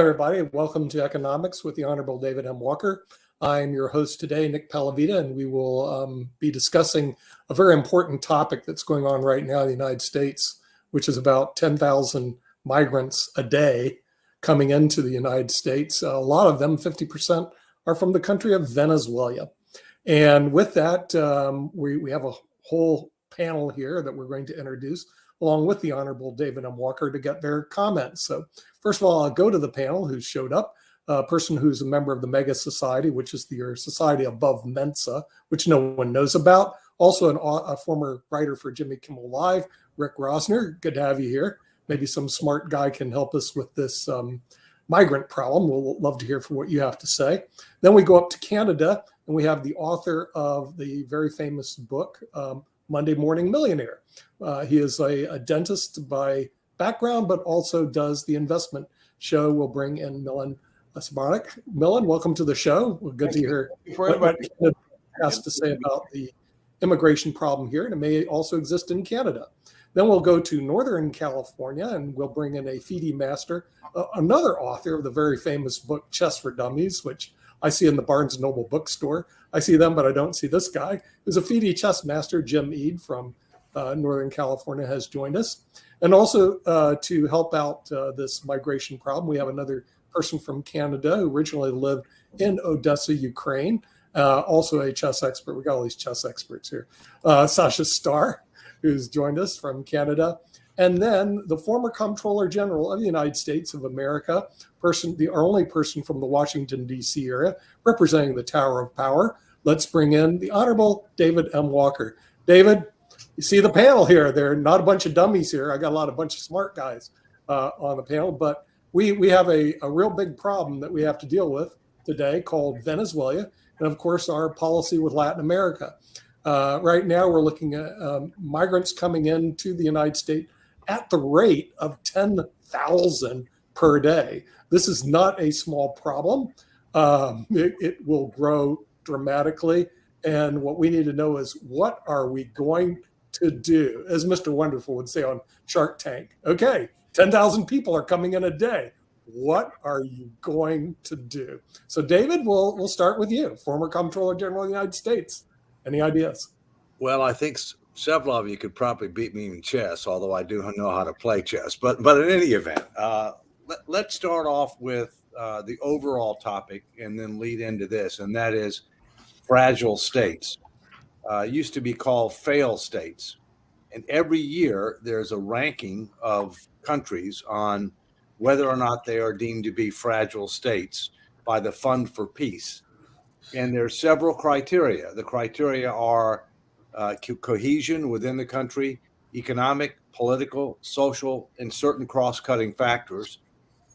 everybody, and welcome to Economics with the Honorable David M. Walker. I'm your host today, Nick Palavita, and we will be discussing a very important topic that's going on right now in the United States, which is about 10,000 migrants a day coming into the United States. A lot of them, 50%, are from the country of Venezuela. And with that, we have a whole panel here that we're going to introduce, along with the Honorable David M. Walker, to get their comments. So first of all, I'll go to the panel who showed up, a person who's a member of the Mega Society, which is the society above Mensa, which no one knows about. Also a former writer for Jimmy Kimmel Live, Rick Rosner. Good to have you here. Maybe some smart guy can help us with this migrant problem. We'll love to hear from what you have to say. Then we go up to Canada, and we have the author of the very famous book, Monday Morning Millionaire. He is a dentist by background, but also does the investment show. We'll bring in Milan Asmarek. Milan, welcome to the show. Good to hear what Canada has to say about the immigration problem here, and it may also exist in Canada. Then we'll go to Northern California, and we'll bring in a FIDE master, another author of the very famous book, Chess for Dummies, which I see in the Barnes & Noble bookstore. I see them, but I don't see this guy. Who's a FIDE chess master, Jim Eade from Northern California, has joined us. And also to help out this migration problem, we have another person from Canada who originally lived in Odessa, Ukraine, also a chess expert. We got all these chess experts here. Sasha Starr, who's joined us from Canada. And then the former Comptroller General of the United States of America, the only person from the Washington, D.C. area, representing the Tower of Power. Let's bring in the Honorable David M. Walker. David, you see the panel here. There are not a bunch of dummies here. I got a bunch of smart guys on the panel, but we have a real big problem that we have to deal with today called Venezuela, and of course our policy with Latin America. Right now we're looking at migrants coming into the United States at the rate of 10,000 per day. This is not a small problem. It will grow dramatically. And what we need to know is, what are we going to do? As Mr. Wonderful would say on Shark Tank, okay, 10,000 people are coming in a day. What are you going to do? So David, we'll start with you, former Comptroller General of the United States. Any ideas? Well, I think several of you could probably beat me in chess, although I do know how to play chess. But in any event, let's start off with the overall topic and then lead into this, and that is fragile states. Used to be called failed states. And every year there's a ranking of countries on whether or not they are deemed to be fragile states by the Fund for Peace. And there's several criteria. The criteria are cohesion within the country, economic, political, social, and certain cross-cutting factors.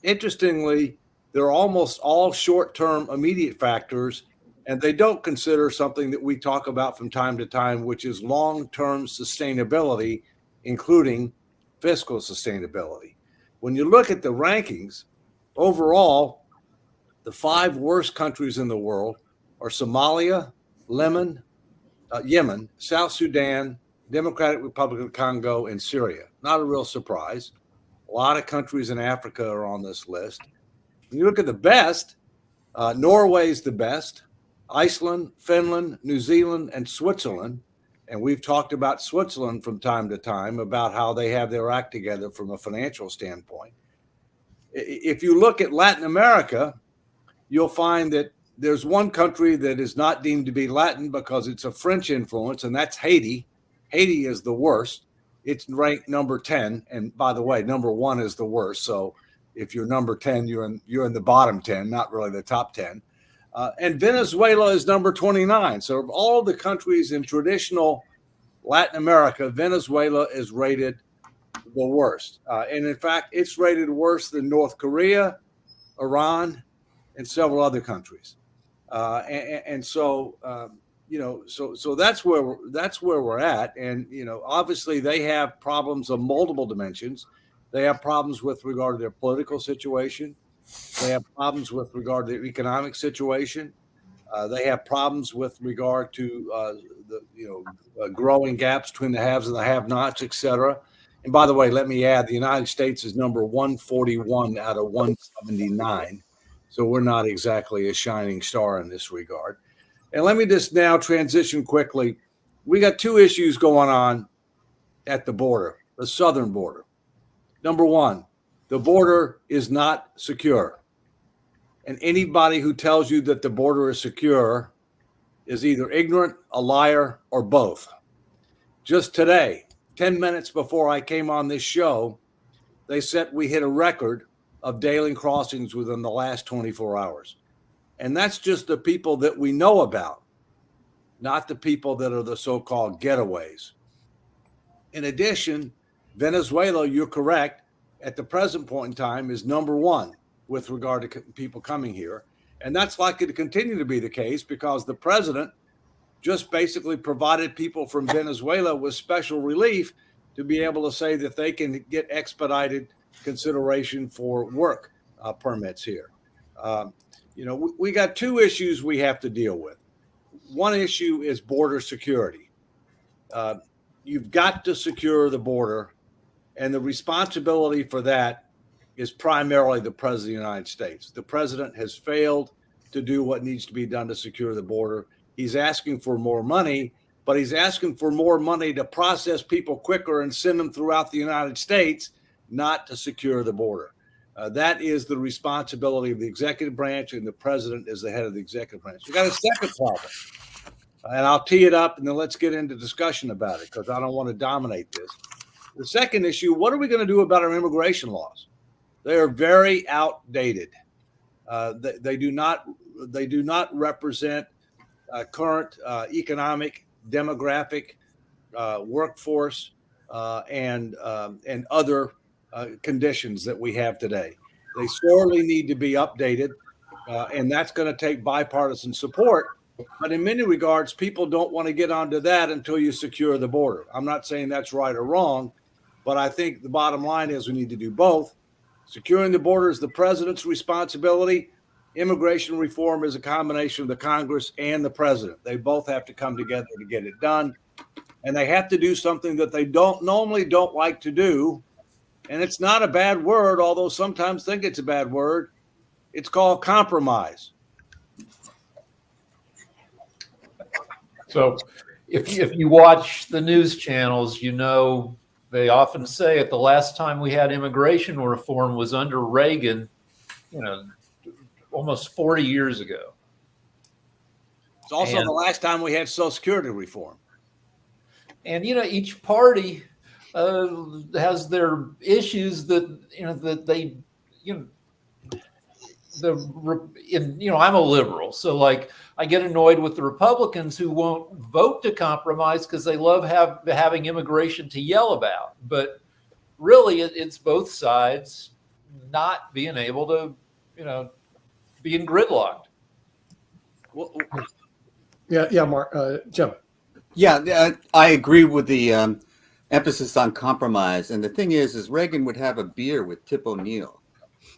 Interestingly, they're almost all short-term immediate factors, and they don't consider something that we talk about from time to time, which is long-term sustainability, including fiscal sustainability. When you look at the rankings, overall, the 5 worst countries in the world are Somalia, Yemen, South Sudan, Democratic Republic of Congo, and Syria. Not a real surprise. A lot of countries in Africa are on this list. When you look at the best, Norway's the best, Iceland, Finland, New Zealand, and Switzerland. And we've talked about Switzerland from time to time about how they have their act together from a financial standpoint. If you look at Latin America, you'll find that there's one country that is not deemed to be Latin because it's a French influence, and that's Haiti. Haiti is the worst. It's ranked number 10. And by the way, number 1 is the worst. So if you're number 10, you're in the bottom 10, not really the top 10. And Venezuela is number 29. So of all the countries in traditional Latin America, Venezuela is rated the worst. And in fact, it's rated worse than North Korea, Iran, and several other countries. So that's where we're at. And, obviously they have problems of multiple dimensions. They have problems with regard to their political situation. They have problems with regard to their economic situation. They have problems with regard to the growing gaps between the haves and the have-nots, et cetera. And by the way, let me add, the United States is number 141 out of 179. So we're not exactly a shining star in this regard. And let me just now transition quickly. We got two issues going on at the border, the southern border. Number one, the border is not secure. And anybody who tells you that the border is secure is either ignorant, a liar, or both. Just today, 10 minutes before I came on this show, they said we hit a record of daily crossings within the last 24 hours. And that's just the people that we know about, not the people that are the so-called getaways. In addition, Venezuela, you're correct, at the present point in time is number one with regard to people coming here. And that's likely to continue to be the case because the president just basically provided people from Venezuela with special relief to be able to say that they can get expedited consideration for work permits here. We got two issues we have to deal with. One issue is border security. You've got to secure the border, and the responsibility for that is primarily the President of the United States. The President has failed to do what needs to be done to secure the border. He's asking for more money, but he's asking for more money to process people quicker and send them throughout the United States, not to secure the border. That is the responsibility of the executive branch, and the president is the head of the executive branch. You got a second problem, and I'll tee it up, and then let's get into discussion about it because I don't want to dominate this. The second issue, what are we going to do about our immigration laws? They are very outdated. They do not represent current economic, demographic, workforce, and other conditions that we have today. They sorely need to be updated, and that's going to take bipartisan support. But in many regards, people don't want to get onto that until you secure the border. I'm not saying that's right or wrong, but I think the bottom line is we need to do both. Securing the border is the president's responsibility. Immigration reform is a combination of the Congress and the president. They both have to come together to get it done. And they have to do something that they normally don't like to do. And it's not a bad word, although sometimes think it's a bad word. It's called compromise. So if you watch the news channels, they often say at the last time we had immigration reform was under Reagan, almost 40 years ago. It's also the last time we had Social Security reform. And, each party has their issues that they, I'm a liberal. So like I get annoyed with the Republicans who won't vote to compromise because they love having immigration to yell about. But really it's both sides not being able to, being gridlocked. Yeah, Mark, Jim. Yeah, I agree with the emphasis on compromise. And the thing is Reagan would have a beer with Tip O'Neill,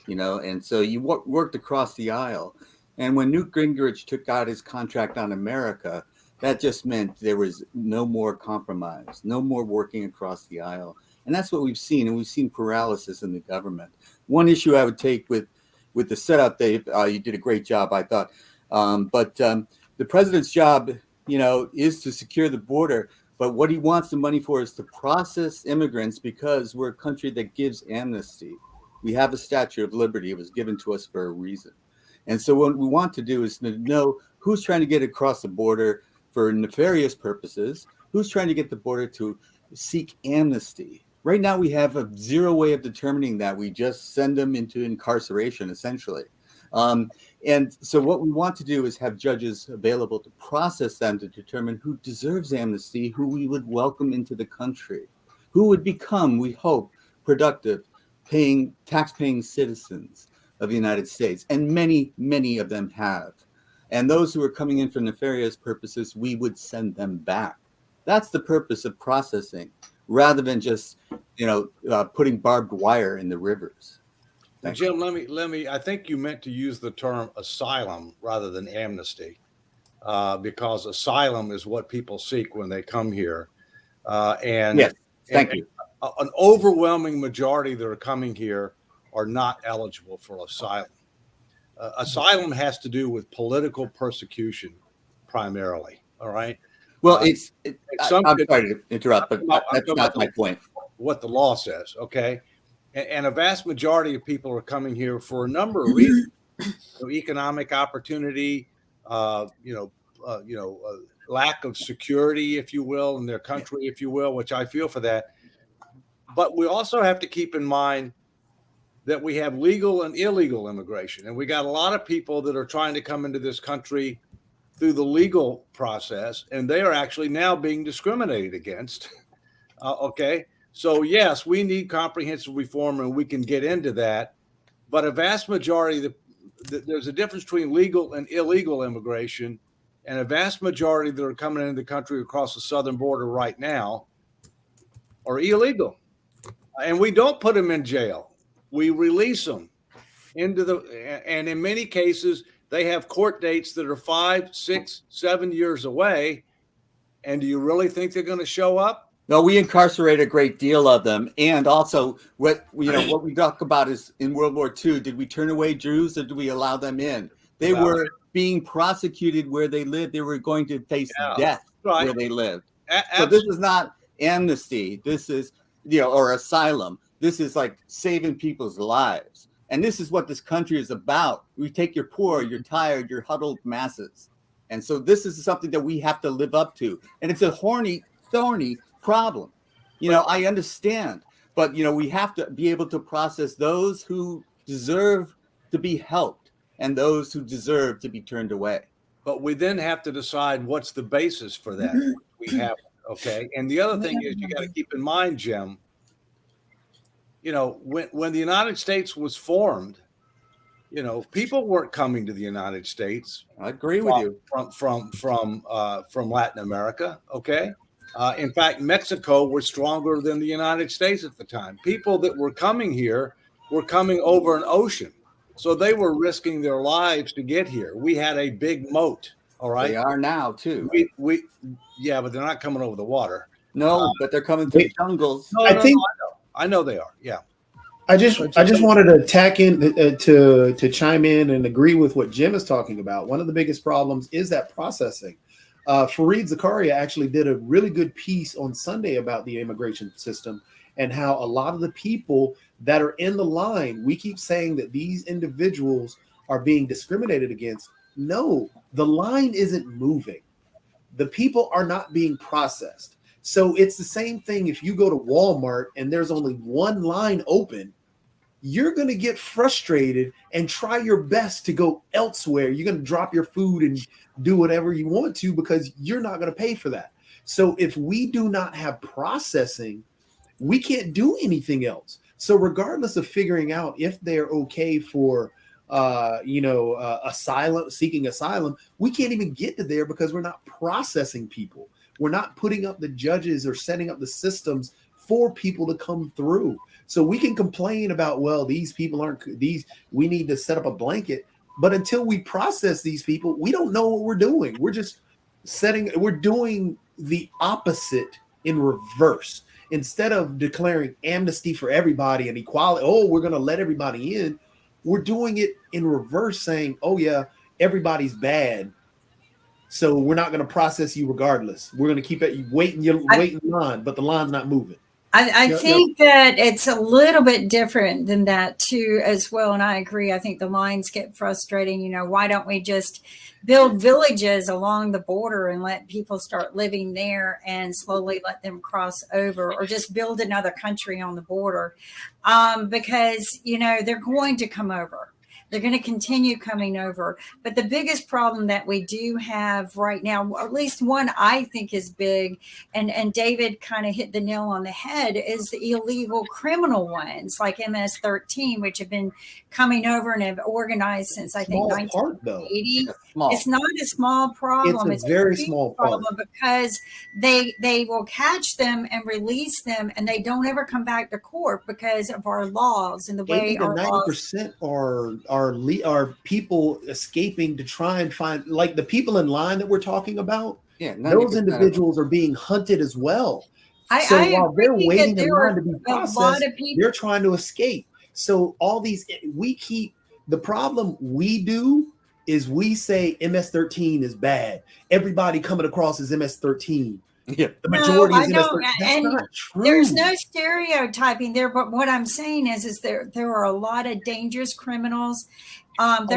and so you worked across the aisle. And when Newt Gingrich took out his contract on America, that just meant there was no more compromise, no more working across the aisle. And that's what we've seen. And we've seen paralysis in the government. One issue I would take with the setup, Dave, you did a great job, I thought. But the president's job, is to secure the border. But what he wants the money for is to process immigrants because we're a country that gives amnesty. We have a Statue of Liberty. It was given to us for a reason. And so what we want to do is to know who's trying to get across the border for nefarious purposes, who's trying to get the border to seek amnesty. Right now, we have a zero way of determining that. We just send them into incarceration, essentially. And so what we want to do is have judges available to process them to determine who deserves amnesty, who we would welcome into the country, who would become, we hope, productive, tax-paying citizens of the United States. And many, many of them have. And those who are coming in for nefarious purposes, we would send them back. That's the purpose of processing, rather than just, putting barbed wire in the rivers. Jim, let me. I think you meant to use the term asylum rather than amnesty, because asylum is what people seek when they come here. Yes, thank you. an overwhelming majority that are coming here are not eligible for asylum. Asylum has to do with political persecution primarily. All right. Well, I'm I'm sorry to interrupt, but that's not my point. What the law says, okay? And a vast majority of people are coming here for a number of reasons. Economic opportunity, lack of security, if you will, in their country, if you will, which I feel for that. But we also have to keep in mind that we have legal and illegal immigration, and we got a lot of people that are trying to come into this country through the legal process, and they are actually now being discriminated against. Okay, so yes, we need comprehensive reform, and we can get into that. But a vast majority, there's a difference between legal and illegal immigration, and a vast majority that are coming into the country across the southern border right now are illegal, and we don't put them in jail. We release them and in many cases, they have court dates that are 5, 6, 7 years away. And do you really think they're going to show up? No, we incarcerate a great deal of them. And also what we talk about is in World War II, did we turn away Jews or did we allow them in? They were being prosecuted where they lived. They were going to face death where they lived. So this is not amnesty. This is, or asylum. This is like saving people's lives. And this is what this country is about. We take your poor, your tired, your huddled masses. And so this is something that we have to live up to. And it's a thorny problem. I understand. But, we have to be able to process those who deserve to be helped and those who deserve to be turned away. But we then have to decide what's the basis for that. We have, okay? And the other thing is you got to keep in mind, Jim, when the United States was formed, people weren't coming to the United States. I agree with you. From Latin America. Okay. In fact, Mexico was stronger than the United States at the time. People that were coming here were coming over an ocean. So they were risking their lives to get here. We had a big moat. All right. They are now too. Yeah, but they're not coming over the water. No, but they're coming through jungles. No, I know they are. Yeah. I just wanted to tack in to chime in and agree with what Jim is talking about. One of the biggest problems is that processing. Fareed Zakaria actually did a really good piece on Sunday about the immigration system and how a lot of the people that are in the line, we keep saying that these individuals are being discriminated against. No, the line isn't moving. The people are not being processed. So it's the same thing if you go to Walmart and there's only one line open, you're going to get frustrated and try your best to go elsewhere. You're going to drop your food and do whatever you want to because you're not going to pay for that. So if we do not have processing, we can't do anything else. So regardless of figuring out if they're okay for asylum, seeking asylum, we can't even get to there because we're not processing people. We're not putting up the judges or setting up the systems for people to come through. So we can complain about, well, these people aren't these, we need to set up a blanket. But until we process these people, we don't know what we're doing. We're just we're doing the opposite in reverse. Instead of declaring amnesty for everybody and equality, we're going to let everybody in. We're doing it in reverse, saying, oh yeah, everybody's bad. So we're not going to process you regardless. We're going to keep it waiting in line, but the line's not moving. I think that it's a little bit different than that too, as well. And I agree. I think the lines get frustrating. Why don't we just build villages along the border and let people start living there and slowly let them cross over, or just build another country on the border? Because, they're going to come over. They're going to continue coming over. But the biggest problem that we do have right now, or at least one I think is big, and David kind of hit the nail on the head, is the illegal criminal ones like MS-13, which have been coming over and have organized since I think 1980. It's not a small problem. It's a very small problem because they will catch them and release them, and they don't ever come back to court because of our laws and the way our 90% are people escaping to try and find, like the people in line that we're talking about. Yeah, those individuals are being hunted as well. So I while they're agree that waiting in there line are to be a lot processed, of people. they're trying to escape. So all these, we keep, the problem we do is we say MS-13 is bad. Everybody coming across is MS-13. Yeah. The No, majority I is don't. MS-13. That's And not true. there's no stereotyping there. But what I'm saying is there are a lot of dangerous criminals. But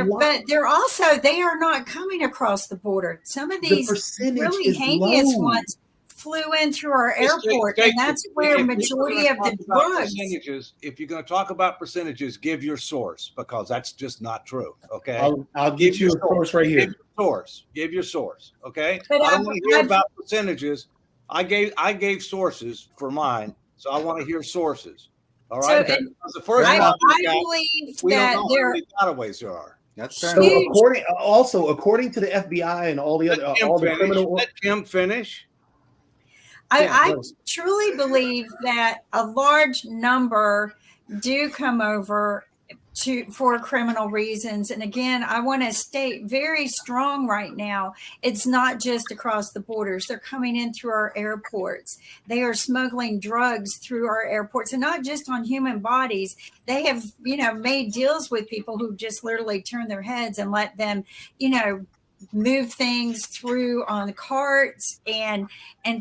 they're also, they are not coming across the border. Some of The these percentage really is heinous low. ones flew in through our Just airport, take- and that's where if majority you're of gonna the talk about drugs. percentages, if you're going to talk about percentages, give your source, because that's just not true. Okay. I'll get you a source right Give here. your source. Give your source. Okay. But I don't want to hear I've- about percentages. I gave sources for mine, so I want to hear sources. All So, right. and Because the first I one we believe don't that know how there. many gotaways there are. That's fair So enough. according to the FBI and all the other Let Kim all the finish. criminal, Let Kim finish. I truly believe that a large number do come over for criminal reasons. And again, I want to state very strong right now, it's not just across the borders. They're coming in through our airports. They are smuggling drugs through our airports, and not just on human bodies. They have, made deals with people who just literally turn their heads and let them, move things through on carts and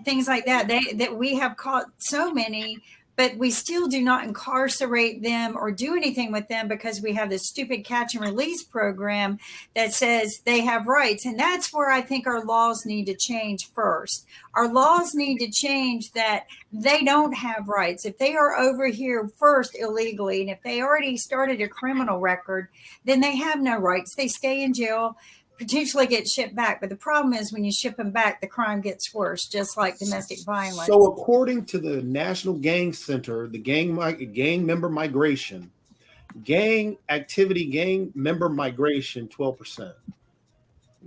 things like that. That we have caught so many, but we still do not incarcerate them or do anything with them because we have this stupid catch and release program that says they have rights. And that's where I think our laws need to change first. Our laws need to change that they don't have rights. If they are over here first illegally, and if they already started a criminal record, then they have no rights. They stay in jail, potentially get shipped back. But the problem is when you ship them back, the crime gets worse, just like domestic violence. So according to the National Gang Center, the gang member migration, gang activity, gang member migration, 12%.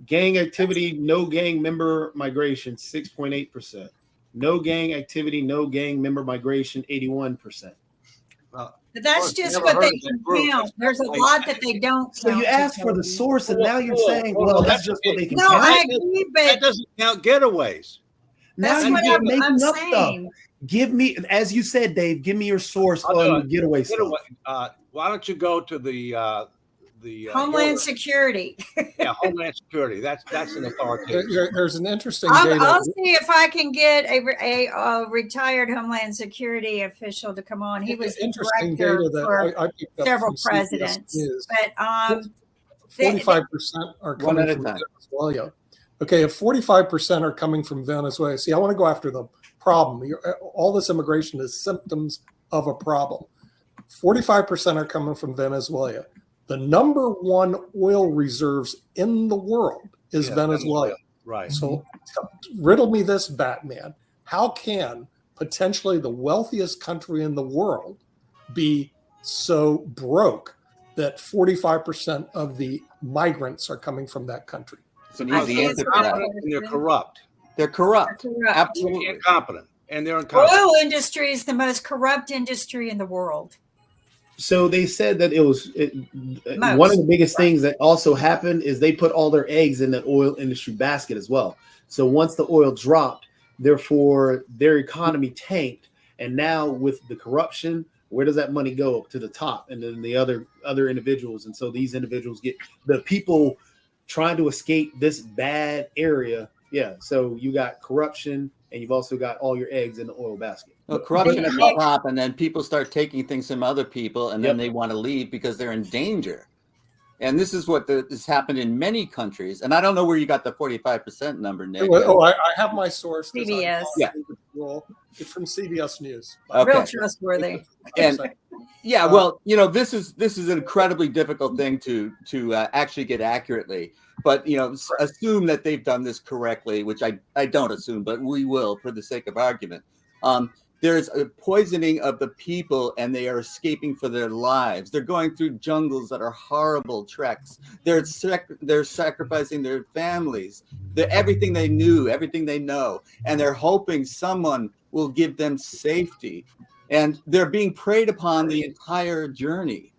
Gang activity, no gang member migration, 6.8%. No gang activity, no gang member migration, 81%. But that's just never what heard they of that can group. count. There's a lot that they don't So count. you asked for the source, and now you're saying, well, that's just what they can No, count. I agree, That but doesn't count getaways. Now that's you're what just I'm making up saying. stuff. Give me, as you said, Dave, give me your source I'll do on it. the getaway stuff. Why don't you go to the Homeland border? Security. Yeah, Homeland Security. That's an authoritative. There's an interesting I'll data. see if I can get a retired Homeland Security official to come on. He was the Interesting director data that for I picked up several from CBS presidents. News. But 45% are One coming at a from time. Venezuela. Okay, if 45% are coming from Venezuela, see, I want to go after the problem. All this immigration is symptoms of a problem. 45% are coming from Venezuela. The number one oil reserves in the world is Venezuela. Right. So riddle me this, Batman. How can potentially the wealthiest country in the world be so broke that 45% of the migrants are coming from that country? It's an easy answer for that. And they're corrupt. They're corrupt. Corrupt. Absolutely. Incompetent. And they're incompetent. oil industry is the most corrupt industry in the world. So they said that Most. one of the biggest things that also happened is they put all their eggs in the oil industry basket as well. So once the oil dropped, therefore their economy tanked. And now with the corruption, where does that money go? Up to the top, and then the other individuals. And so these individuals get the people trying to escape this bad area. Yeah. So you got corruption, and you've also got all your eggs in the oil basket. Well, corruption at the top, and then people start taking things from other people, and then they want to leave because they're in danger. And this is what has happened in many countries. And I don't know where you got the 45% number, Nick. I have my source. CBS. Yeah. It's from CBS News. Okay. Real trustworthy. And yeah, well, this is an incredibly difficult thing to actually get accurately. But assume that they've done this correctly, which I don't assume, but we will for the sake of argument. There's a poisoning of the people, and they are escaping for their lives. They're going through jungles that are horrible treks. They're sacrificing their families, everything they knew, everything they know, and they're hoping someone will give them safety. And they're being preyed upon the entire journey,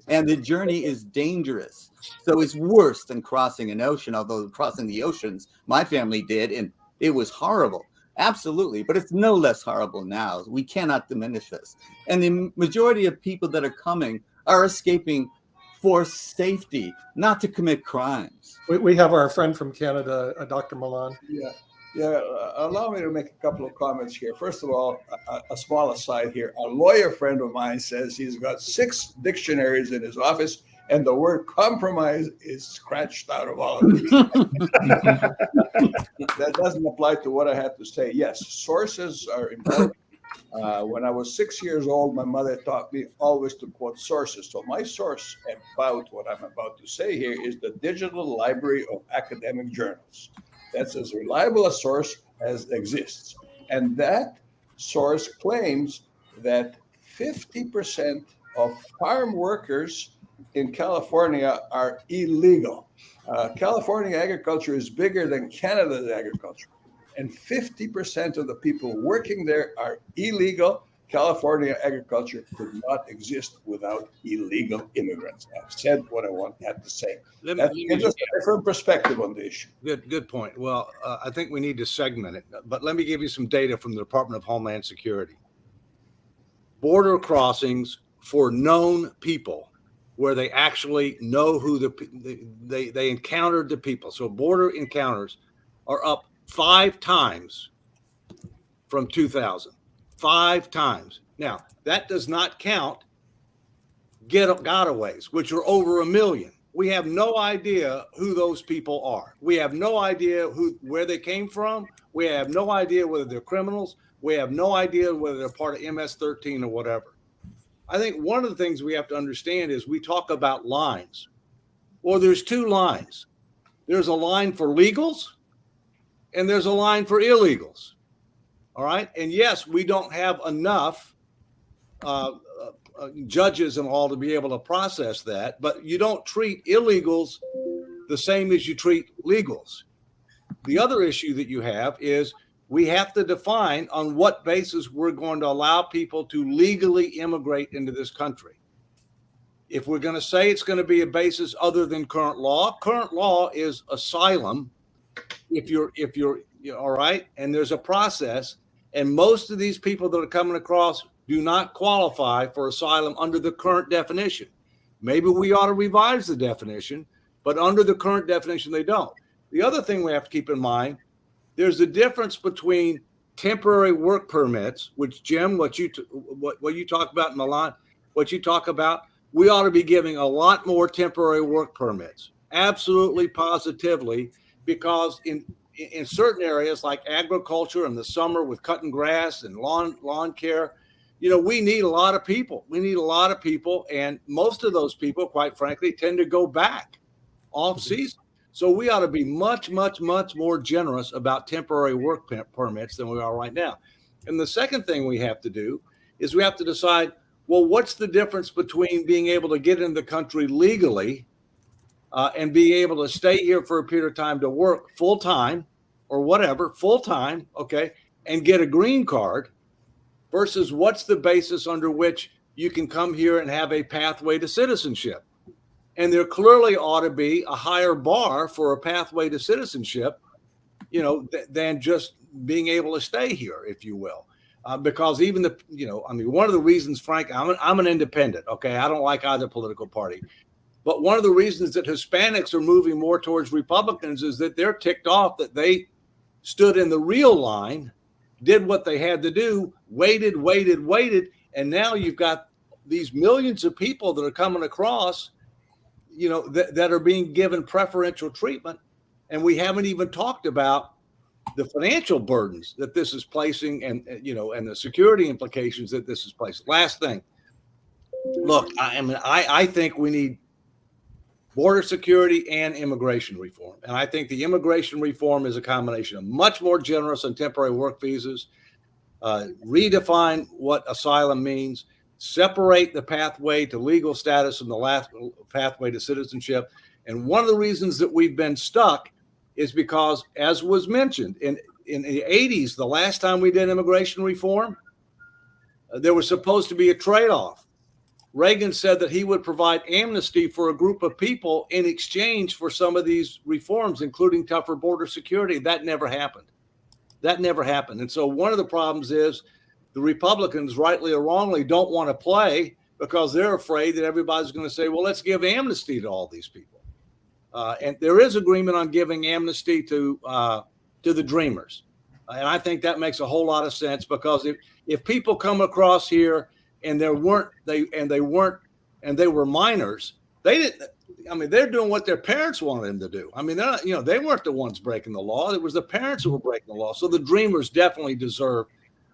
and the journey is dangerous. So it's worse than crossing an ocean, although crossing the oceans, my family did, and it was horrible. Absolutely, but it's no less horrible now. We cannot diminish this. And the majority of people that are coming are escaping for safety, not to commit crimes. We have our friend from Canada, Dr. Milan. Yeah. Allow me to make a couple of comments here. First of all, a small aside here. A lawyer friend of mine says he's got 6 dictionaries in his office, and the word compromise is scratched out of all of these. That doesn't apply to what I have to say. Yes, sources are important. When I was 6 years old, my mother taught me always to quote sources. So my source about what I'm about to say here is the Digital Library of Academic Journals. That's as reliable a source as exists. And that source claims that 50% of farm workers in California are illegal. California agriculture is bigger than Canada's agriculture. And 50% of the people working there are illegal. California agriculture could not exist without illegal immigrants. I've said what I had to say. That gives us a different perspective on the issue. Good point. Well, I think we need to segment it, but let me give you some data from the Department of Homeland Security. Border crossings for known people, where they actually know who they encountered the people. So border encounters are up 5 times from 2000. 5 times. Now, that does not count gotaways, which are over 1 million. We have no idea who those people are. We have no idea where they came from. We have no idea whether they're criminals. We have no idea whether they're part of MS-13 or whatever. I think one of the things we have to understand is we talk about lines. Well, there's 2 lines. There's a line for legals and there's a line for illegals. All right. And yes, we don't have enough judges and all to be able to process that, but you don't treat illegals the same as you treat legals. The other issue that you have is we have to define on what basis we're going to allow people to legally immigrate into this country. If we're going to say it's going to be a basis other than current law is asylum. If you're all right, and there's a process, and most of these people that are coming across do not qualify for asylum under the current definition. Maybe we ought to revise the definition, but under the current definition, they don't. The other thing we have to keep in mind, there's a difference between temporary work permits, which Jim, what you talk about, Milan, what you talk about, we ought to be giving a lot more temporary work permits, absolutely, positively, because in certain areas like agriculture in the summer with cutting grass and lawn care, we need a lot of people. We need a lot of people, and most of those people, quite frankly, tend to go back off season. So we ought to be much, much, much more generous about temporary work permits than we are right now. And the second thing we have to do is we have to decide, well, what's the difference between being able to get into the country legally and being able to stay here for a period of time to work full-time or whatever, full-time, okay, and get a green card versus what's the basis under which you can come here and have a pathway to citizenship. And there clearly ought to be a higher bar for a pathway to citizenship, than just being able to stay here, if you will. Because even one of the reasons, Frank, I'm an independent, okay? I don't like either political party. But one of the reasons that Hispanics are moving more towards Republicans is that they're ticked off that they stood in the real line, did what they had to do, waited, and now you've got these millions of people that are coming across, that are being given preferential treatment, and we haven't even talked about the financial burdens that this is placing, and the security implications that this is placing. Last thing, look, I think we need border security and immigration reform. And I think the immigration reform is a combination of much more generous on temporary work visas, redefine what asylum means, separate the pathway to legal status from the last pathway to citizenship. And one of the reasons that we've been stuck is because, as was mentioned, in the 80s, the last time we did immigration reform, there was supposed to be a trade-off. Reagan said that he would provide amnesty for a group of people in exchange for some of these reforms, including tougher border security. That never happened. That never happened. And so one of the problems is the Republicans, rightly or wrongly, don't want to play because they're afraid that everybody's going to say, well, let's give amnesty to all these people. And there is agreement on giving amnesty to the Dreamers. And I think that makes a whole lot of sense, because if people come across here and they were minors, they didn't. I mean, they're doing what their parents wanted them to do. I mean, they're not, they weren't the ones breaking the law. It was the parents who were breaking the law. So the Dreamers definitely deserve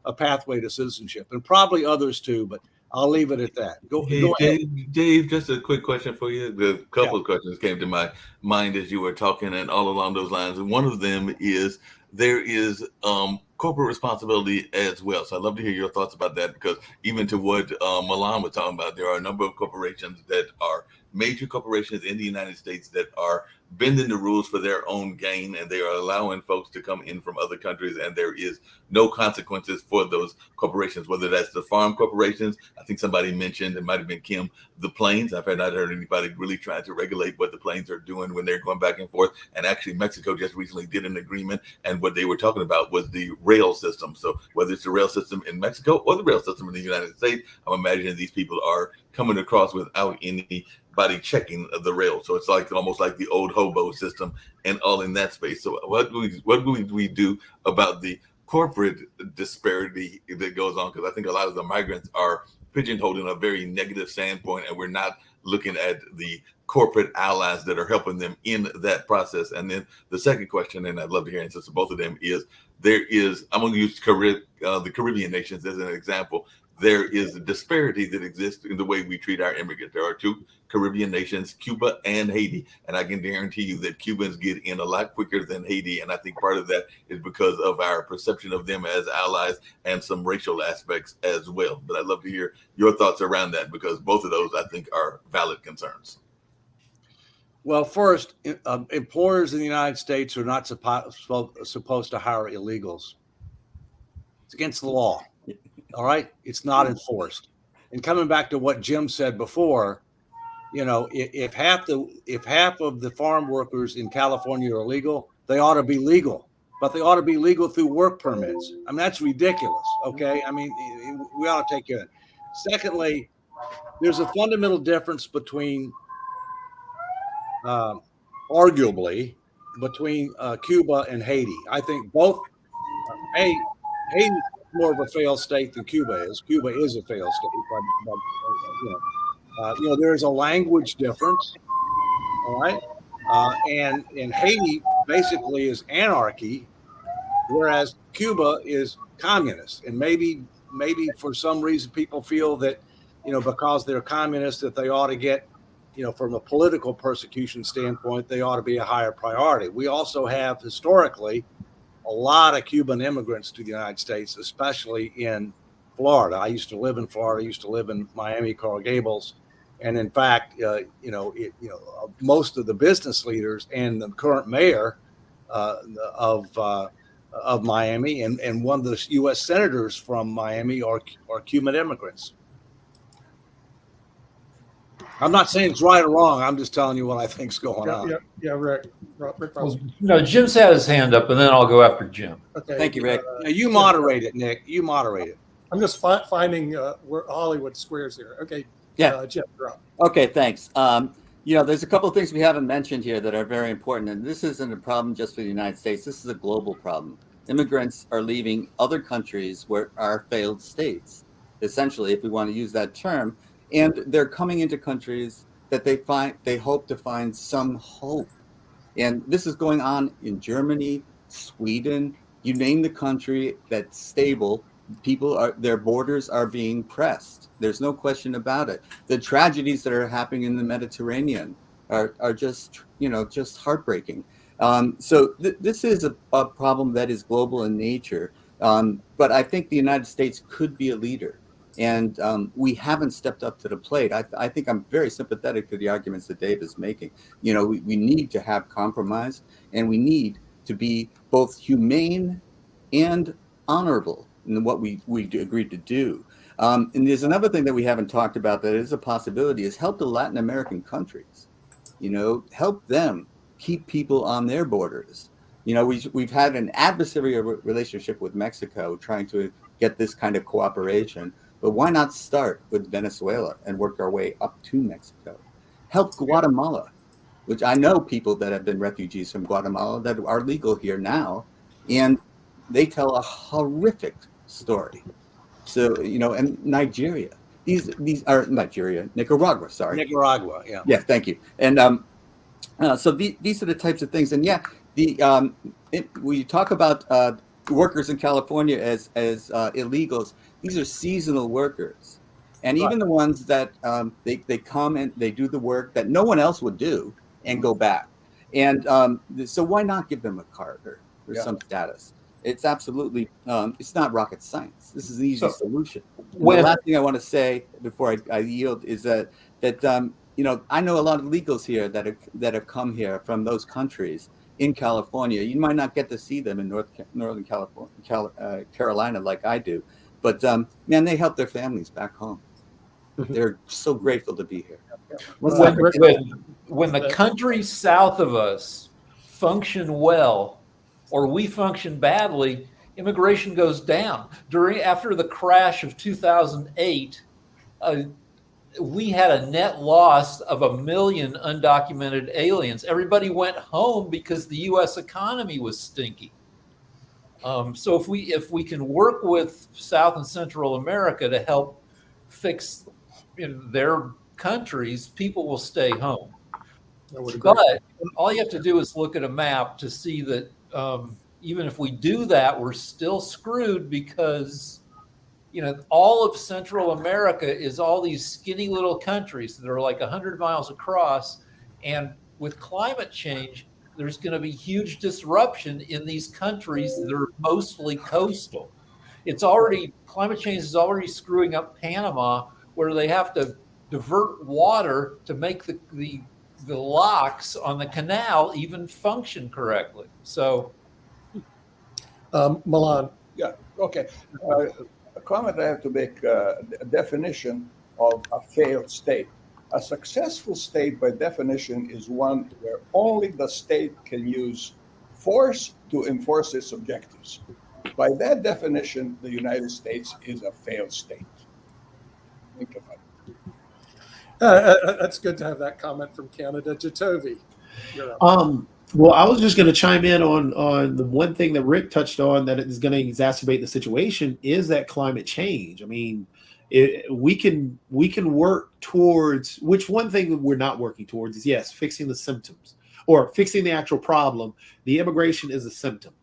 a pathway to citizenship, and probably others too. But I'll leave it at that. Go ahead. Dave, just a quick question for you. A couple of questions came to my mind as you were talking, and all along those lines. And one of them is there is corporate responsibility as well. So I'd love to hear your thoughts about that, because even to what Milan was talking about, there are a number of corporations that are major corporations in the United States that are bending the rules for their own gain, and they are allowing folks to come in from other countries, and there is no consequences for those corporations, whether that's the farm corporations. I think somebody mentioned, it might have been Kim, the planes. I've not heard anybody really trying to regulate what the planes are doing when they're going back and forth. And actually, Mexico just recently did an agreement, and what they were talking about was the rail system. So whether it's the rail system in Mexico or the rail system in the United States, I'm imagining these people are coming across without anybody checking the rail. So it's like almost like the old hobo system and all in that space. So what do we do about the corporate disparity that goes on? Because I think a lot of the migrants are pigeonholed in a very negative standpoint, and we're not looking at the corporate allies that are helping them in that process. And then the second question, and I'd love to hear answers to both of them, is I'm going to use the Caribbean nations as an example. There is a disparity that exists in the way we treat our immigrants. There are two Caribbean nations, Cuba and Haiti, and I can guarantee you that Cubans get in a lot quicker than Haiti, and I think part of that is because of our perception of them as allies and some racial aspects as well. But I'd love to hear your thoughts around that, because both of those, I think, are valid concerns. Well, first, employers in the United States are not supposed to hire illegals. It's against the law. All right. It's not enforced. And coming back to what Jim said before, if half of the farm workers in California are illegal, they ought to be legal, but they ought to be legal through work permits. I mean, that's ridiculous. Okay. I mean, we ought to take care of it. Secondly, there's a fundamental difference between, arguably, between Cuba and Haiti. I think both, Haiti more of a failed state than Cuba is. Cuba is a failed state, but there's a language difference, all right? And Haiti basically is anarchy, whereas Cuba is communist. And maybe for some reason people feel that, because they're communist, that they ought to get, from a political persecution standpoint, they ought to be a higher priority. We also have historically a lot of Cuban immigrants to the United States, especially in Florida. I used to live in Florida. I used to live in Miami, Coral Gables, and in fact, most of the business leaders and the current mayor of Miami and one of the U.S. senators from Miami are Cuban immigrants. I'm not saying it's right or wrong. I'm just telling you what I think's going on. Yeah, Rick. Jim's had his hand up, and then I'll go after Jim. Okay. Thank you, Rick. Now, you moderate it, Nick. You moderate it. I'm just finding where Hollywood squares here. Okay. Yeah. Jim, you're up. Okay, thanks. There's a couple of things we haven't mentioned here that are very important, and this isn't a problem just for the United States. This is a global problem. Immigrants are leaving other countries where are failed states, essentially, if we want to use that term, and they're coming into countries that they hope to find some hope. And this is going on in Germany, Sweden, you name the country that's stable. Their borders are being pressed. There's no question about it. The tragedies that are happening in the Mediterranean are just heartbreaking. So this is a problem that is global in nature. But I think the United States could be a leader. And we haven't stepped up to the plate. I think I'm very sympathetic to the arguments that Dave is making. We need to have compromise, and we need to be both humane and honorable in what we agreed to do. And there's another thing that we haven't talked about that is a possibility, is help the Latin American countries. Help them keep people on their borders. You know, we've had an adversarial relationship with Mexico trying to get this kind of cooperation, but why not start with Venezuela and work our way up to Mexico? Help Guatemala, which I know people that have been refugees from Guatemala that are legal here now, and they tell a horrific story. So, you know, and Nigeria, these are Nicaragua, sorry. Nicaragua, yeah. Yeah, thank you. And so these are the types of things. And yeah, we talk about workers in California as illegals. These are seasonal workers, and even the ones that they come and they do the work that no one else would do and go back. And so why not give them a card or some status? It's absolutely it's not rocket science. This is an easy solution. The last thing I want to say before I yield is that you know, I know a lot of illegals here that have come here from those countries in California. You might not get to see them in Northern Carolina like I do, but man, they help their families back home. They're so grateful to be here. When the countries south of us function well, or we function badly, immigration goes down. After the crash of 2008, we had a net loss of 1 million undocumented aliens. Everybody went home because the U.S. economy was stinky. So if we can work with South and Central America to help fix their countries, people will stay home. But all you have to do is look at a map to see that even if we do that, we're still screwed because all of Central America is all these skinny little countries that are like 100 miles across. And with climate change, there's going to be huge disruption in these countries that are mostly coastal. Climate change is already screwing up Panama, where they have to divert water to make the locks on the canal even function correctly. So, Milan. Yeah, okay. A comment I have to make, a definition of a failed state. A successful state, by definition, is one where only the state can use force to enforce its objectives. By that definition, the United States is a failed state. Think about it. That's good to have that comment from Canada. Jatovi, you're up. Well, I was just going to chime in on the one thing that Rick touched on that is going to exacerbate the situation is that climate change. I mean, we can work towards, which one thing we're not working towards is, yes, fixing the symptoms or fixing the actual problem. The immigration is a symptom,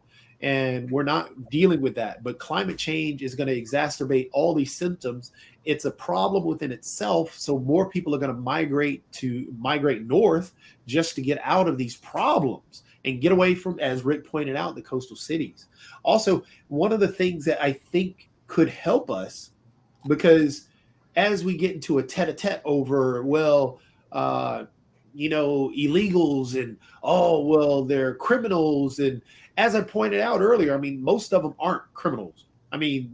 and we're not dealing with that. But climate change is going to exacerbate all these symptoms. It's a problem within itself. So more people are going to migrate north just to get out of these problems and get away from, as Rick pointed out, the coastal cities. Also, one of the things that I think could help us, because as we get into a tete-a-tete over, illegals and, they're criminals. And as I pointed out earlier, I mean, most of them aren't criminals. I mean,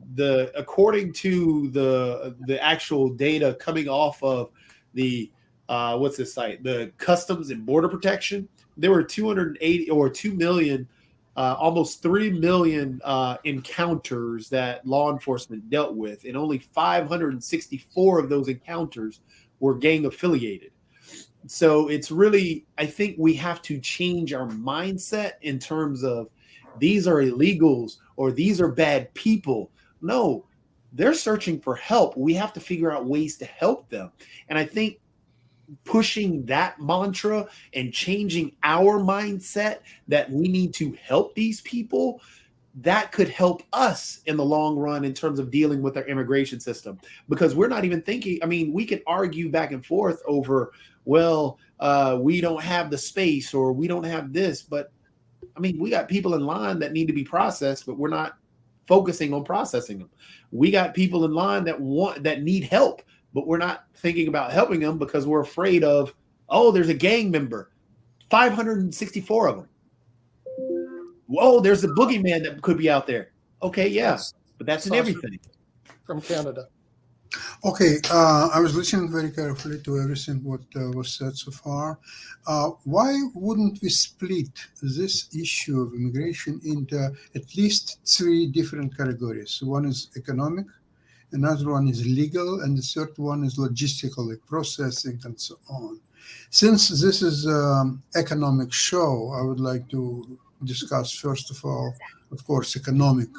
according to the actual data coming off of the what's this site? The Customs and Border Protection, there were 280 or 2 million, almost 3 million encounters that law enforcement dealt with, and only 564 of those encounters were gang affiliated. So it's really, I think we have to change our mindset in terms of these are illegals or these are bad people. No, they're searching for help. We have to figure out ways to help them. And I think pushing that mantra and changing our mindset that we need to help these people, that could help us in the long run in terms of dealing with our immigration system, because we're not even thinking. I mean, we can argue back and forth over, we don't have the space or we don't have this, but I mean, we got people in line that need to be processed, but we're not focusing on processing them. We got people in line that need help, but we're not thinking about helping them because we're afraid of, there's a gang member, 564 of them. Whoa, there's a boogeyman that could be out there. Okay, yeah, but that's in everything. From Canada. Okay, I was listening very carefully to everything what was said so far. Why wouldn't we split this issue of immigration into at least three different categories? One is economic, another one is legal, and the third one is logistical, like processing and so on. Since this is an economic show, I would like to discuss, first of all, of course, economic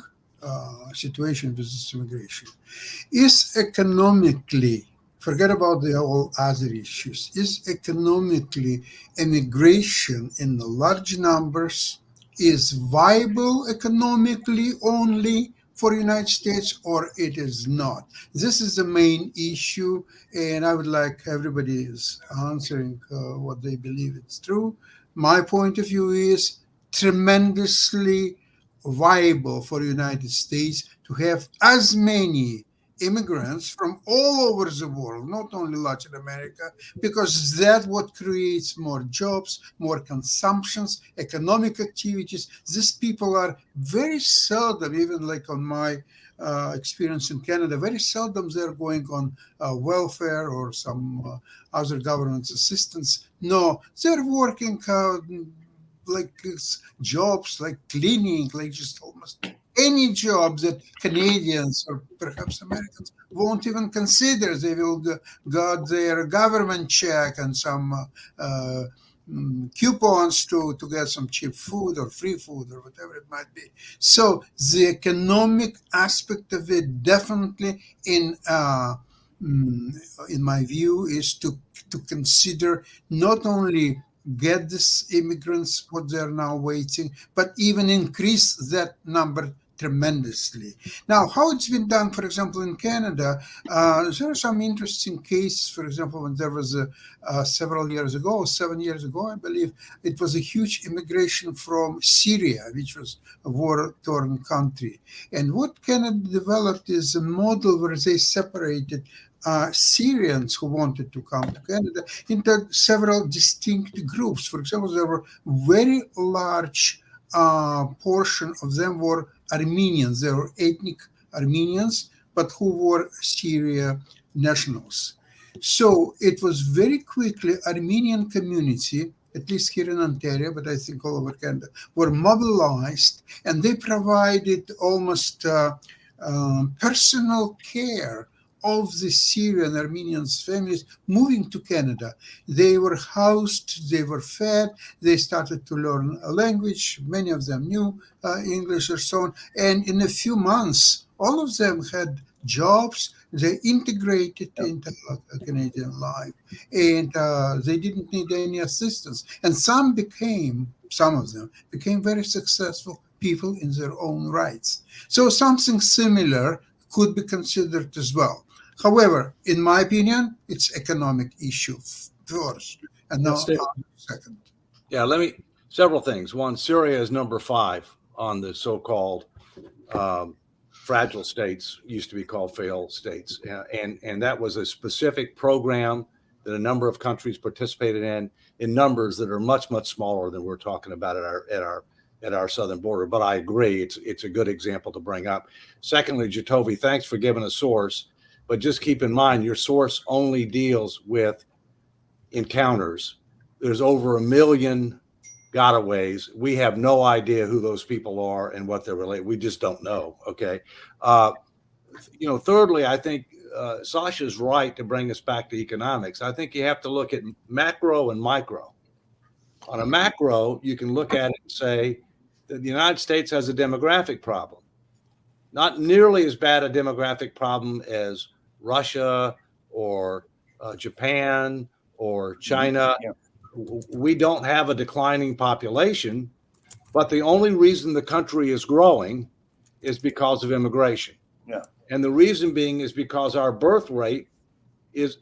situation with this immigration. Is economically, forget about the all other issues, is economically immigration in the large numbers is viable economically only for United States, or it is not? This is the main issue, and I would like everybody is answering what they believe it's true. My point of view is tremendously viable for United States to have as many immigrants from all over the world, not only Latin America, because that what creates more jobs, more consumptions, economic activities. These people are very seldom, even like on my experience in Canada, very seldom they're going on welfare or some other government assistance. No, they're working like jobs like cleaning, like just almost any job that Canadians or perhaps Americans won't even consider. They will got their government check and some coupons to get some cheap food or free food or whatever it might be. So the economic aspect of it definitely in my view is to consider not only get these immigrants what they're now waiting, but even increase that number tremendously. Now, how it's been done, for example, in Canada, there are some interesting cases. For example, when there was several years ago, 7 years ago, I believe, it was a huge immigration from Syria, which was a war-torn country. And what Canada developed is a model where they separated Syrians who wanted to come to Canada into several distinct groups. For example, there were very large portion of them were Armenians. They were ethnic Armenians, but who were Syria nationals. So it was very quickly Armenian community, at least here in Ontario, but I think all over Canada, were mobilized, and they provided almost personal care of the Syrian Armenians families moving to Canada. They were housed, they were fed, they started to learn a language. Many of them knew English or so on. And in a few months, all of them had jobs. They integrated into Canadian life, and they didn't need any assistance. And some of them became very successful people in their own rights. So something similar could be considered as well. However, in my opinion, it's economic issue first, and not second. Yeah, several things. One, Syria is number 5 on the so-called fragile states, used to be called failed states. And that was a specific program that a number of countries participated in numbers that are much, much smaller than we're talking about at our southern border. But I agree, it's a good example to bring up. Secondly, Jatovi, thanks for giving a source, but just keep in mind your source only deals with encounters. There's over 1 million gotaways. We have no idea who those people are and what they're related. We just don't know. Okay. Thirdly, I think Sasha's right to bring us back to economics. I think you have to look at macro and micro. On a macro, you can look at it and say that the United States has a demographic problem. Not nearly as bad a demographic problem as Russia or Japan or China. Yeah. We don't have a declining population, but the only reason the country is growing is because of immigration. Yeah. And the reason being is because our birth rate is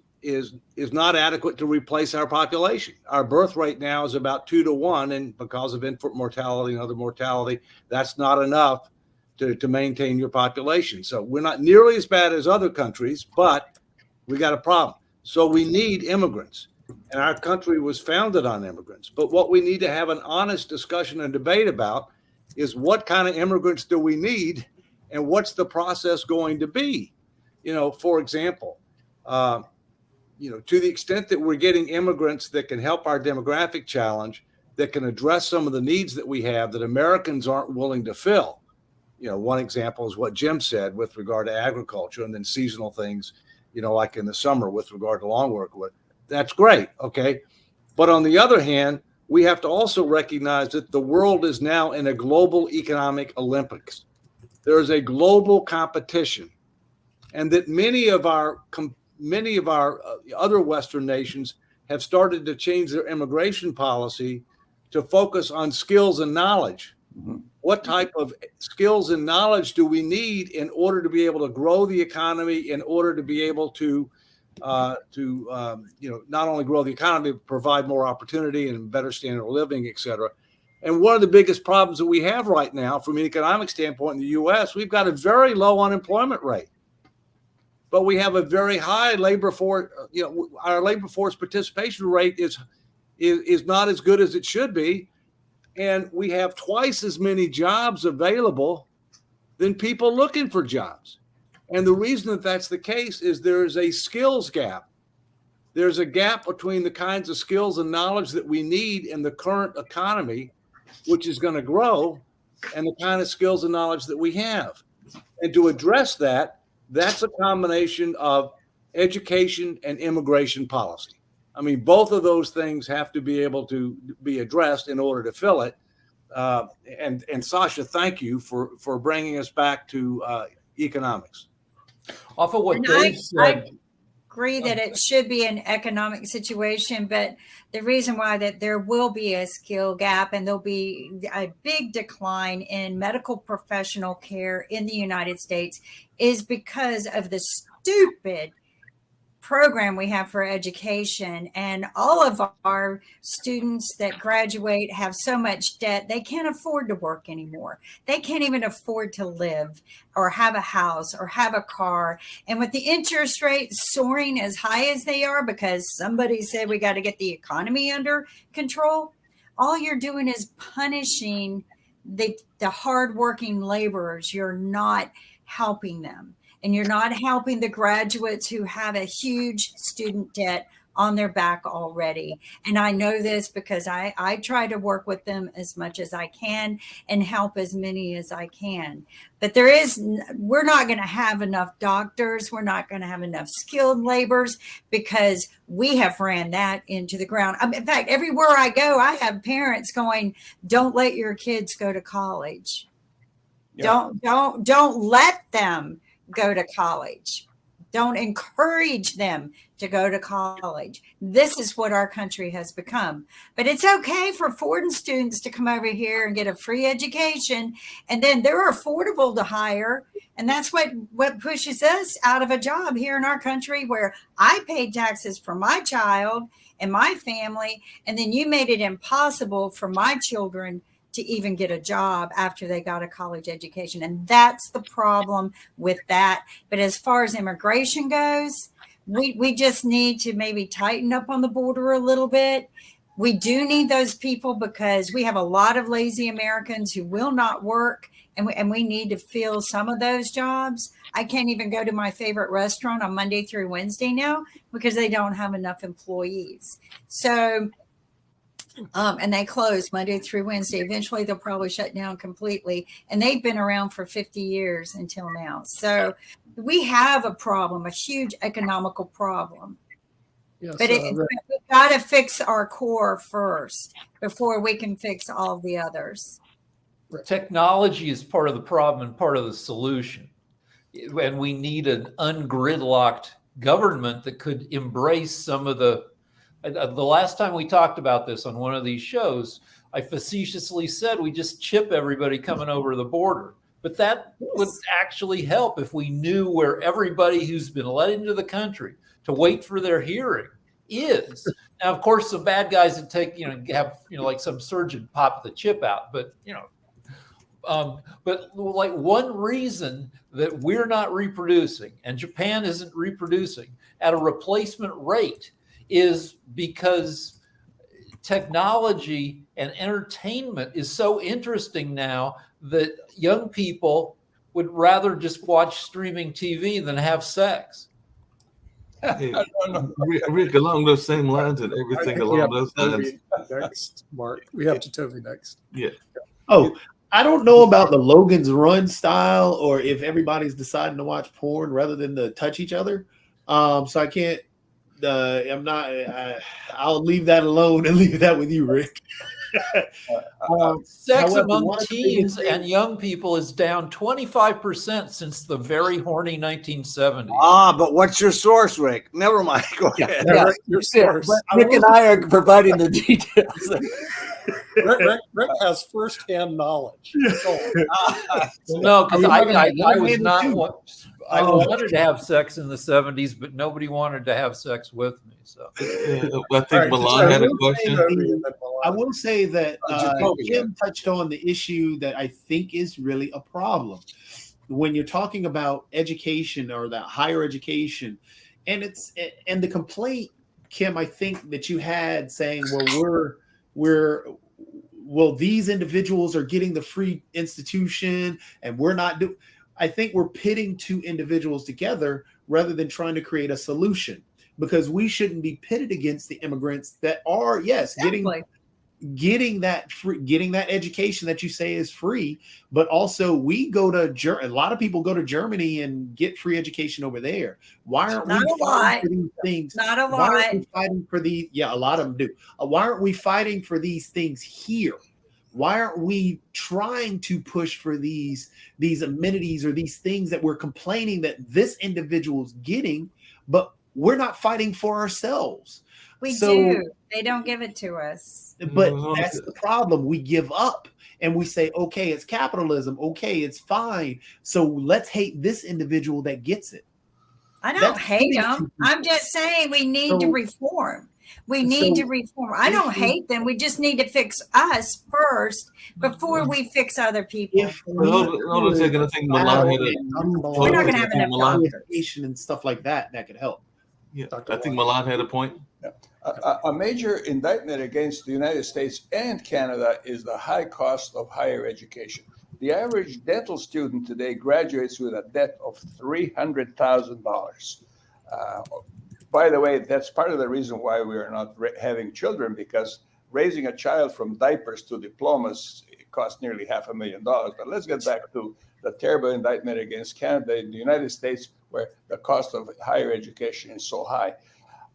not adequate to replace our population. Our birth rate now is about 2 to 1, and because of infant mortality and other mortality, that's not enough to maintain your population. So we're not nearly as bad as other countries, but we got a problem. So we need immigrants, and our country was founded on immigrants. But what we need to have an honest discussion and debate about is what kind of immigrants do we need, and what's the process going to be? For example, to the extent that we're getting immigrants that can help our demographic challenge, that can address some of the needs that we have that Americans aren't willing to fill. One example is what Jim said with regard to agriculture, and then seasonal things, like in the summer with regard to lawn work. That's great. Okay. But on the other hand, we have to also recognize that the world is now in a global economic Olympics. There is a global competition, and that many of our other Western nations have started to change their immigration policy to focus on skills and knowledge. Mhm. What type of skills and knowledge do we need in order to be able to grow the economy, in order to be able to not only grow the economy, but provide more opportunity and better standard of living, et cetera. And one of the biggest problems that we have right now from an economic standpoint in the U.S., we've got a very low unemployment rate, but we have a very high labor force. Our labor force participation rate is not as good as it should be. And we have twice as many jobs available than people looking for jobs. And the reason that that's the case is there is a skills gap. There's a gap between the kinds of skills and knowledge that we need in the current economy, which is going to grow, and the kind of skills and knowledge that we have. And to address that, that's a combination of education and immigration policy. I mean, both of those things have to be able to be addressed in order to fill it. And Sasha, thank you for bringing us back to economics. Off of what And Dave said, agree that it should be an economic situation, but the reason why that there will be a skill gap and there'll be a big decline in medical professional care in the United States is because of the stupid program we have for education, and all of our students that graduate have so much debt they can't afford to work anymore. They can't even afford to live or have a house or have a car. And with the interest rates soaring as high as they are because somebody said we got to get the economy under control, all you're doing is punishing the hardworking laborers. You're not helping them. And you're not helping the graduates who have a huge student debt on their back already. And I know this because I try to work with them as much as I can and help as many as I can. But we're not going to have enough doctors. We're not going to have enough skilled laborers because we have ran that into the ground. In fact, everywhere I go, I have parents going, don't let your kids go to college. Yeah. Don't let them go to college. Don't encourage them to go to college. This is what our country has become. But it's okay for foreign students to come over here and get a free education, and then they're affordable to hire. And that's what pushes us out of a job here in our country, where I paid taxes for my child and my family, and then you made it impossible for my children to even get a job after they got a college education. And that's the problem with that. But as far as immigration goes, we just need to maybe tighten up on the border a little bit. We do need those people because we have a lot of lazy Americans who will not work, and we need to fill some of those jobs. I can't even go to my favorite restaurant on Monday through Wednesday now because they don't have enough employees. So and they close Monday through Wednesday. Eventually, they'll probably shut down completely. And they've been around for 50 years until now. So we have a problem, a huge economical problem. Yes, But we've got to fix our core first before we can fix all the others. technology is part of the problem and part of the solution. And we need an ungridlocked government that could embrace some of the last time we talked about this on one of these shows, I facetiously said we just chip everybody coming over the border. But that would actually help if we knew where everybody who's been let into the country to wait for their hearing is. Now, of course, some bad guys that take, have, like some surgeon pop the chip out, but, but like one reason that we're not reproducing and Japan isn't reproducing at a replacement rate is because technology and entertainment is so interesting now that young people would rather just watch streaming TV than have sex. Hey, Rick, along those same lines and I everything think we along have those lines. Toby next, Mark. We have to Toby next. Yeah. Oh, I don't know about the Logan's Run style or if everybody's deciding to watch porn rather than to touch each other. So I can't. I'm not. I'll leave that alone and leave that with you, Rick. Sex However, among one of the teens biggest and young people is down 25% since the very horny 1970s. But what's your source, Rick? Never mind. Go ahead. Yeah, your source. Rick and I are providing the details. Rick has firsthand knowledge. No, because Are we I talking about was one not. and two? I wanted to have sex in the 70s, but nobody wanted to have sex with me. So I think Milan had a question. I will say that Jacoby, Jim touched on the issue that I think is really a problem when you're talking about education or that higher education, and the complaint, Kim, I think that you had saying, well, these individuals are getting the free institution and we're not doing. I think we're pitting two individuals together rather than trying to create a solution, because we shouldn't be pitted against the immigrants that are, yes, getting that education that you say is free, but also we go to a lot of people go to Germany and get free education over there. Why aren't we fighting for these things? Not a Why lot. aren't we fighting for these? Yeah, a lot of them do. Why aren't we fighting for these things here? Why aren't we trying to push for these amenities or these things that we're complaining that this individual's getting, but we're not fighting for ourselves? We do. They don't give it to us. But that's the problem. We give up and we say, okay, it's capitalism. Okay, it's fine. So let's hate this individual that gets it. I don't hate them. I'm just saying we need to reform. We need to reform. I don't hate them. We just need to fix us first before we fix other people. Hold a second. I think Milan had We're not going to have enough doctors. And stuff like that could help. Yeah, I think Milan had a point. A major indictment against the United States and Canada is the high cost of higher education. The average dental student today graduates with a debt of $300,000. By the way, that's part of the reason why we are not having children, because raising a child from diapers to diplomas costs nearly $500,000. But let's get back to the terrible indictment against Canada and the United States, where the cost of higher education is so high.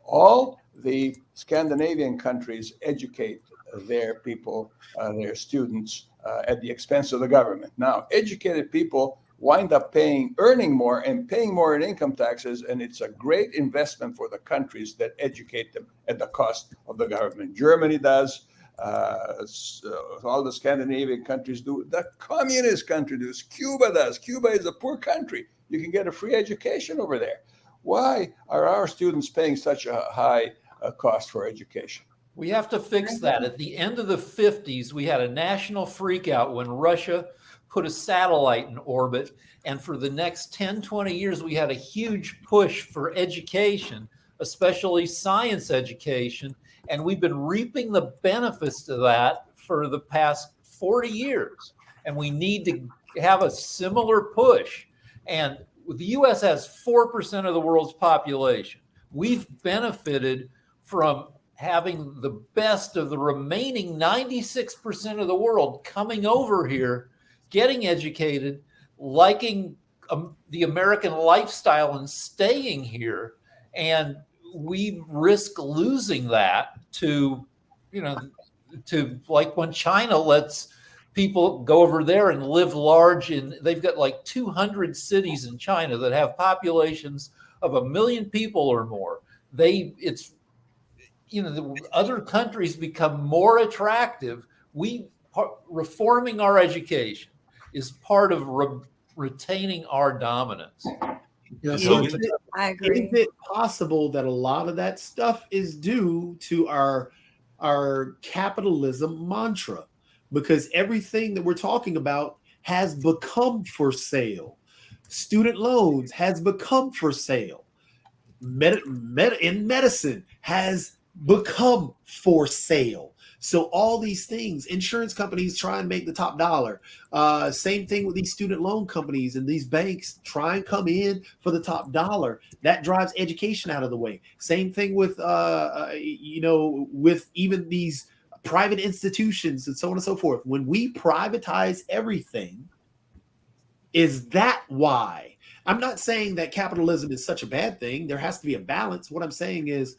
All the Scandinavian countries educate their people, their students, at the expense of the government. Now, educated people wind up earning more and paying more in income taxes, and it's a great investment for the countries that educate them at the cost of the government. Germany does, all the Scandinavian countries do, the communist country does, Cuba does. Cuba is a poor country. You can get a free education over there. Why are our students paying such a high cost for education? we have to fix that. At the end of the 50s, we had a national freakout when Russia put a satellite in orbit. And for the next 10, 20 years, we had a huge push for education, especially science education. And we've been reaping the benefits of that for the past 40 years. And we need to have a similar push. And the US has 4% of the world's population. We've benefited from having the best of the remaining 96% of the world coming over here, getting educated, liking the American lifestyle and staying here. And we risk losing that to like when China lets people go over there and live large they've got like 200 cities in China that have populations of 1 million people or more. The other countries become more attractive. Reforming our education is part of retaining our dominance. Yes, I agree. Is it possible that a lot of that stuff is due to our capitalism mantra? Because everything that we're talking about has become for sale. Student loans has become for sale. In medicine has become for sale. So all these things, insurance companies try and make the top dollar. Same thing with these student loan companies and these banks try and come in for the top dollar. That drives education out of the way. Same thing with, with even these private institutions and so on and so forth. When we privatize everything, is that why? I'm not saying that capitalism is such a bad thing. There has to be a balance. What I'm saying is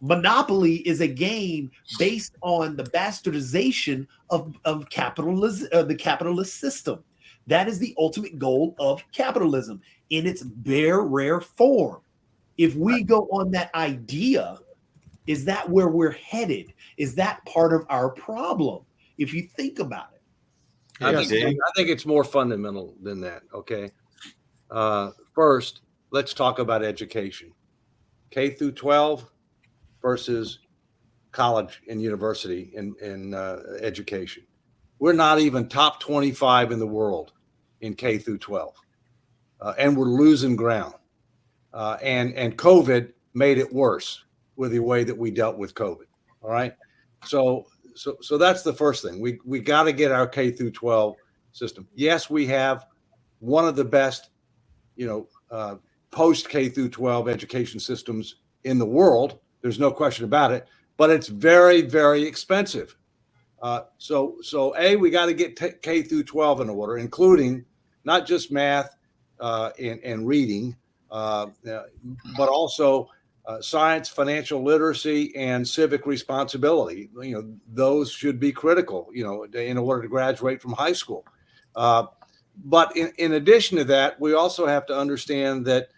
monopoly is a game based on the bastardization of capitalism, the capitalist system. That is the ultimate goal of capitalism in its bare, rare form. If we go on that idea, is that where we're headed? Is that part of our problem? If you think about it. I think it's more fundamental than that. Okay. First, let's talk about education. K through 12 versus college and university in education. We're not even top 25 in the world in K through 12. And we're losing ground. And COVID made it worse with the way that we dealt with COVID. All right. So that's the first thing. We got to get our K through 12 system. Yes, we have one of the best, post K through 12 education systems in the world. There's no question about it, but it's very, very expensive. So we got to get K through 12 in order, including not just math and reading, but also science, financial literacy, and civic responsibility. Those should be critical, in order to graduate from high school. But in addition to that, we also have to understand that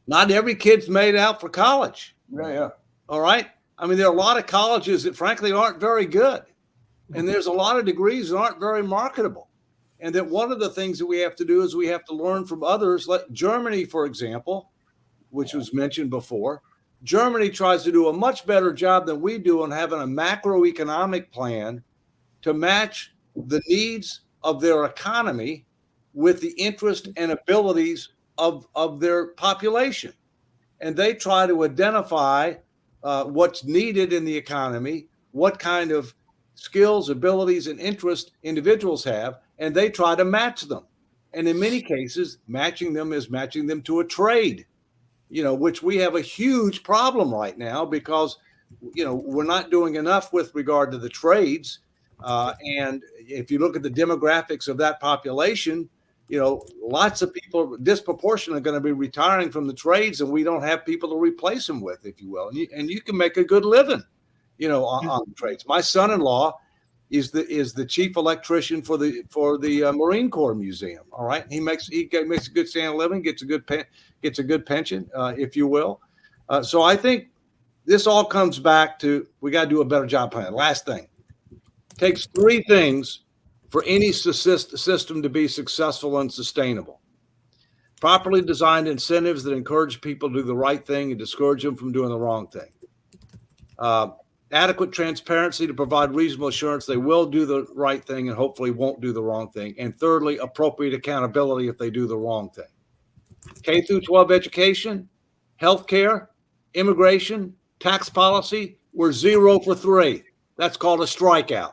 not every kid's made out for college. Yeah. All right. I mean, there are a lot of colleges that frankly aren't very good. And there's a lot of degrees that aren't very marketable. And that one of the things that we have to do is we have to learn from others. Like Germany, for example, which was mentioned before. Germany tries to do a much better job than we do on having a macroeconomic plan to match the needs of their economy with the interest and abilities of their population. And they try to identify what's needed in the economy, what kind of skills, abilities, and interest individuals have, and they try to match them. And in many cases, matching them is matching them to a trade, which we have a huge problem right now because, we're not doing enough with regard to the trades. And if you look at the demographics of that population, lots of people disproportionately are going to be retiring from the trades, and we don't have people to replace them with, if you will. And you can make a good living, on the trades. My son-in-law is the chief electrician for the Marine Corps Museum. All right, he makes a good standard living, gets a good pension, if you will. So I think this all comes back to we got to do a better job planning. Last thing, it takes three things for any system to be successful and sustainable: properly designed incentives that encourage people to do the right thing and discourage them from doing the wrong thing. Adequate transparency to provide reasonable assurance they will do the right thing and hopefully won't do the wrong thing. And thirdly, appropriate accountability if they do the wrong thing. K through 12 education, healthcare, immigration, tax policy, we're 0 for 3. That's called a strikeout.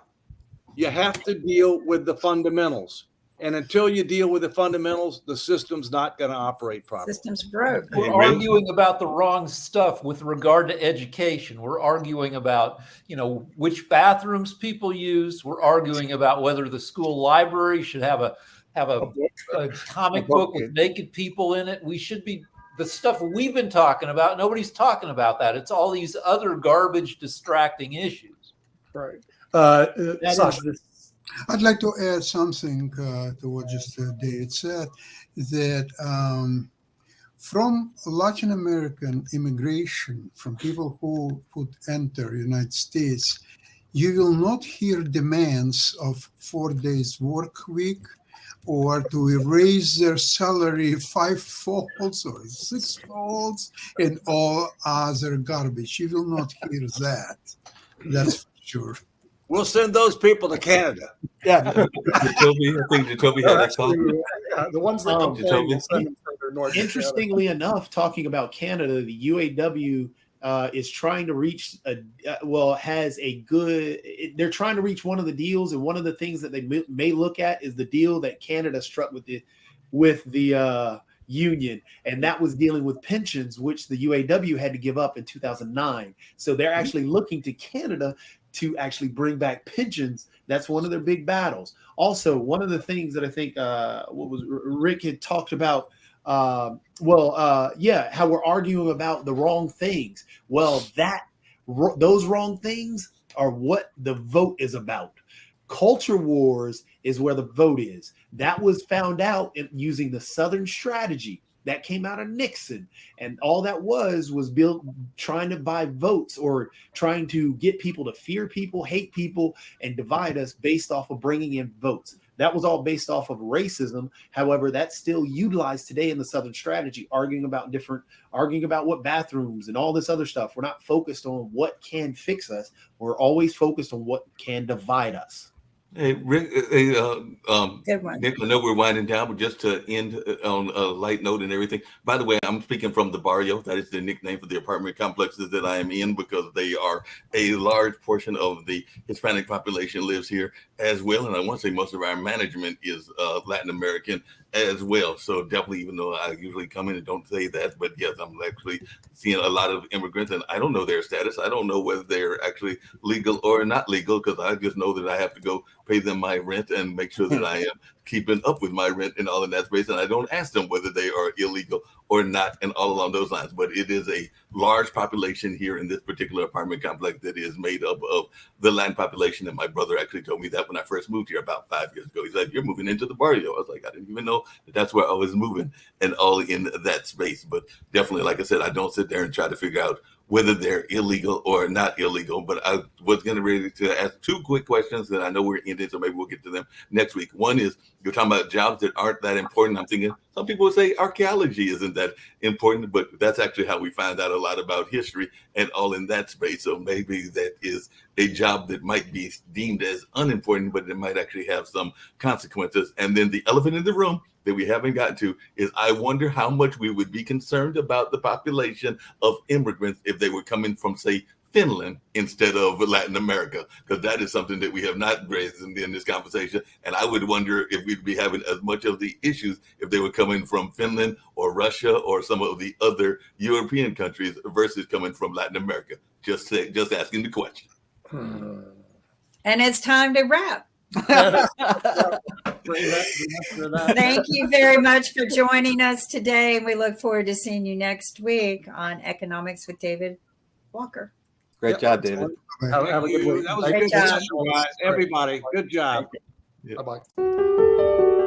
You have to deal with the fundamentals. And until you deal with the fundamentals, the system's not going to operate properly. System's broke. We're arguing about the wrong stuff with regard to education. We're arguing about, which bathrooms people use. We're arguing about whether the school library should have a comic book with naked people in it. We should be the stuff we've been talking about. Nobody's talking about that. It's all these other garbage, distracting issues. Right. Sasha. I'd like to add something to what just David said, that from Latin American immigration, from people who would enter United States, you will not hear demands of 4 days work week or to raise their salary 5-fold or 6-fold and all other garbage. You will not hear that. That's for sure. We'll send those people to Canada. Yeah. Jacoby had that thought. The ones that complain, we'll send them further north. Interestingly enough, talking about Canada, the UAW is trying to reach they're trying to reach one of the deals, and one of the things that they may look at is the deal that Canada struck with the union, and that was dealing with pensions, which the UAW had to give up in 2009. So they're actually looking to Canada to actually bring back pensions. That's one of their big battles. Also, one of the things that I think Rick had talked about, how we're arguing about the wrong things. Well, those wrong things are what the vote is about. Culture wars is where the vote is. That was found out using the Southern strategy that came out of Nixon, and all that was built trying to buy votes, or trying to get people to fear people, hate people, and divide us based off of bringing in votes. That was all based off of racism. However, that's still utilized today in the Southern strategy, arguing about what bathrooms and all this other stuff. We're not focused on what can fix us. We're always focused on what can divide us. Hey, Rick, Good one. Nick, I know we're winding down, but just to end on a light note and everything. By the way, I'm speaking from the barrio. That is the nickname for the apartment complexes that I am in, because they are a large portion of the Hispanic population lives here as well. And I want to say most of our management is Latin American as well. So definitely, even though I usually come in and don't say that, but yes, I'm actually seeing a lot of immigrants, and I don't know their status. I don't know whether they're actually legal or not legal, because I just know that I have to go pay them my rent and make sure that I am keeping up with my rent and all in that space. And I don't ask them whether they are illegal or not, and all along those lines. But it is a large population here in this particular apartment complex that is made up of the Latin population. And my brother actually told me that when I first moved here about 5 years ago. He's like, "You're moving into the barrio." I was like, "I didn't even know that that's where I was moving," and all in that space. But definitely, like I said, I don't sit there and try to figure out whether they're illegal or not illegal. But I was getting ready to ask two quick questions that I know we're ending, so maybe we'll get to them next week. One is, you're talking about jobs that aren't that important. I'm thinking some people would say archaeology isn't that important, but that's actually how we find out a lot about history and all in that space. So maybe that is a job that might be deemed as unimportant, but it might actually have some consequences. And then the elephant in the room that we haven't gotten to is, I wonder how much we would be concerned about the population of immigrants if they were coming from, say, Finland instead of Latin America, because that is something that we have not raised in this conversation. And I would wonder if we'd be having as much of the issues if they were coming from Finland or Russia or some of the other European countries versus coming from Latin America. Just asking the question. And it's time to wrap. Thank you very much for joining us today. And we look forward to seeing you next week on Economics with David Walker. Great job, David. Have a good week. That was a Great good job. discussion, guys. Everybody, good job. Bye-bye.